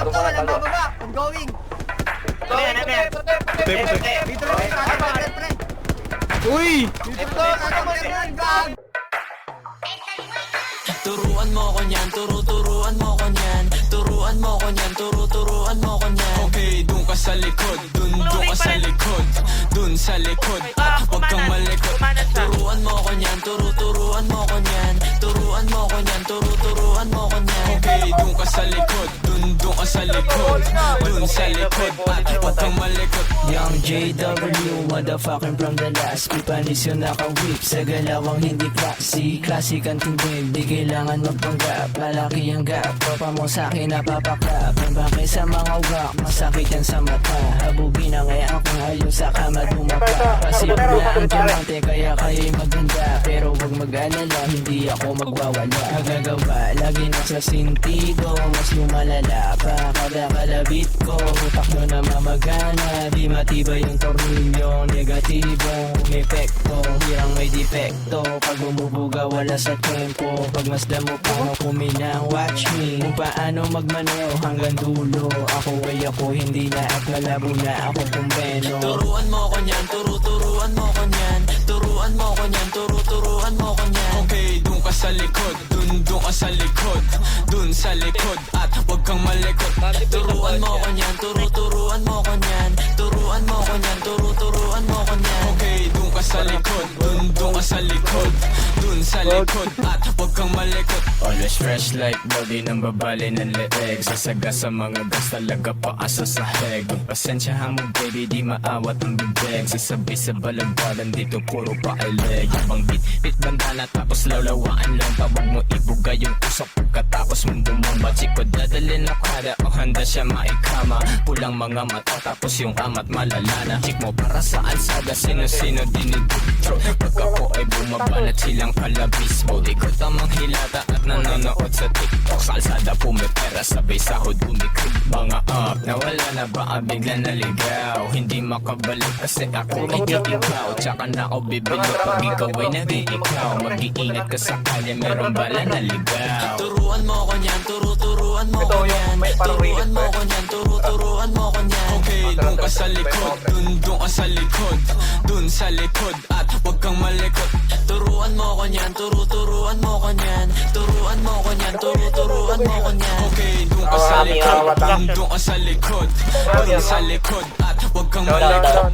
Sakto, walang bababa. I'm going. Dito lang, pre. Uy! Dito, ano gang. Turuan mo ko niyan, turuan mo ko niyan. Turuan mo ko niyan, turuan mo ko niyan. Okay, dun ka sa likod, dun ka sa likod. Dun sa likod, at huwag kang malikot. Turuan mo ko niyan, turuan mo ko niyan. Turuan mo ko niyan, turuan mo ko niyan. Okay, dun ka sa likod, dun ka sa likod. Dun sa likod, at huwag kang malikot. Young JW, motherfucking from the last. Pipanis yung naka-whip sa galawang hindi classy. Classic ang tindig, di kailangan magpanggap. Malaki ang gap, tropa mo sa'kin napapaklap. Ang bakit sa mga wak, masakit yan sa mata. Habugin na ngayon kung ayaw sa kama dumapa. Pasibla ang diamante kaya kaya'y maganda. Pero wag mag-alala, hindi ako magwawala. Magagawa, lagi nasa sintido. Mas lumalala pa kada kalabit ko. Utak mo na mamagana, di matibay yung tornilyo. Negatibong umepekto, hirang may depekto. Pag bumubuga wala sa tempo. Pag masdan mo paano kuminang, watch me kung paano magmaneho hanggang dulo. Ako ay ako, hindi na at malabo na ako kumbeno. Turuan mo ko niyan, turuan mo ko niyan. Turuan mo ko niyan, turuan mo ko niyan. Okay, dun ka sa likod, dun ka sa likod. Dun sa likod, at huwag kang malikot. Turuan mo ko niyan, turuan mo ko niyan. Turuan mo ko niyan, turuan mo ko niyan. Okay, dun ka sa likod, dun ka sa likod. Dun sa likod, at huwag kang malikot. Always fresh like body ng babali ng leeg. Sasaga sa mga gas talaga paasa sa heg. Pasensyahan mo baby, di maawat ang bibig. Sasabi sa balagbalan dito puro paileg. Habang bit bandana tapos lawlawaan lang. Tawag mo ibuga yung usok pagkatapos mong bumamba. Chiko dadalhin na kada o handa siya maikama. Pulang mga mata tapos yung amat malalana. Chick mo para sa alsada, sino-sino dinidutro. Pag ako ay bumabanat silang palabis mo. Di ko tamang hilata at nanonood sa TikTok. Sa alsada pumipera, sabay sahod umikot. Mga up, nawala na ba bigla naligaw. Hindi makabalik kasi ako ay ikaw. Tsaka na ako bibili pag ikaw ay naging ikaw. Mag-iingat ka sakali meron bala na ligaw. Turuan mo ko niyan, turuan mo ko niyan. Turuan mo ko niyan, turuan mo ko niyan. Okay, dun ka sa likod, dun ka sa likod. Dun sa likod, at huwag kang malikot. Turuan mo ko niyan, turuan mo ko niyan. Turuan mo ko niyan, turuan mo ko niyan. Okay, dun ka sa likod, dun ka sa likod. Dun sa likod, at huwag kang malikot.